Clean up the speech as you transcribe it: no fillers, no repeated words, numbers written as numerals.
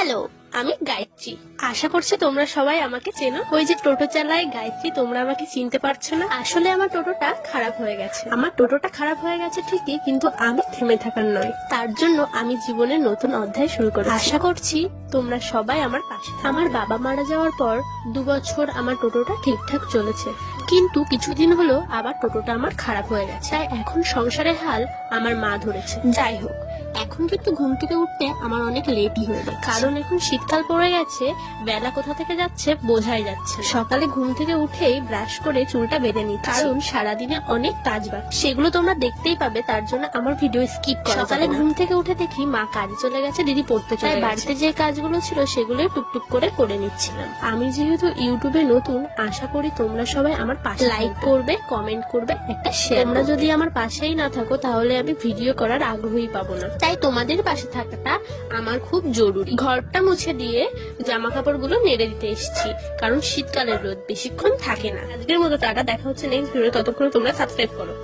Hello, আমি গায়ত্রী। আশা করছি তোমরা সবাই আমাকে চেনো। ওই যে টোটো চালায় গায়ত্রী, তোমরা আমাকে চিনতে পারছো না। আসলে আমার টোটোটা খারাপ হয়ে গেছে। ঠিকই, কিন্তু আমি থেমে থাকার নয়। তার জন্য আমি জীবনের নতুন অধ্যায় শুরু করি। আশা করছি তোমরা সবাই আমার পাশে। আমার বাবা মারা যাওয়ার পর 2 বছর আমার টোটোটা ঠিকঠাক চলেছে, কিন্তু কিছুদিন হলো আবার টোটোটা আমার খারাপ হয়ে গেছে। তাই এখন সংসারের হাল আমার মা ধরেছে। যাই হোক, এখন কিন্তু ঘুম থেকে উঠতে আমার অনেক লেটই হয়ে যায়, কারণ এখন শীতকাল পড়ে গেছে। বেলা কোথা থেকে যাচ্ছে বোঝাই যাচ্ছে। সকালে ঘুম থেকে উঠেই ব্রাশ করে চুলটা বেঁধে নিই, কারণ সারাদিনে অনেক কাজ বাকি, সেগুলো তোমরা দেখতেই পাবে। তার জন্য আমার ভিডিও স্কিপ করা। সকালে ঘুম থেকে উঠে দেখি মা কাজে চলে গেছে, দিদি পড়তে চলে গেছে। বাড়িতে যে কাজগুলো ছিল সেগুলো টুকটুক করে নিচ্ছিলাম। আমি যেহেতু ইউটিউবে নতুন, আশা করি তোমরা সবাই আমার পাশে লাইক করবে, কমেন্ট করবে, একটা শেয়ার। তোমরা যদি আমার পাশেই না থাকো তাহলে আমি ভিডিও করার আগ্রহই পাবো না। তাই তোমাদের পাশে থাকাটা আমার খুব জরুরি। ঘরটা মুছে দিয়ে জামা কাপড়গুলো নেড়ে দিতে এসেছি, কারণ শীতকালের রোদ বেশিক্ষণ থাকে না। আজকের মতো টাটা, দেখা হচ্ছে নেক্সট ভিডিও। ততক্ষণ তোমরা সাবস্ক্রাইব করো।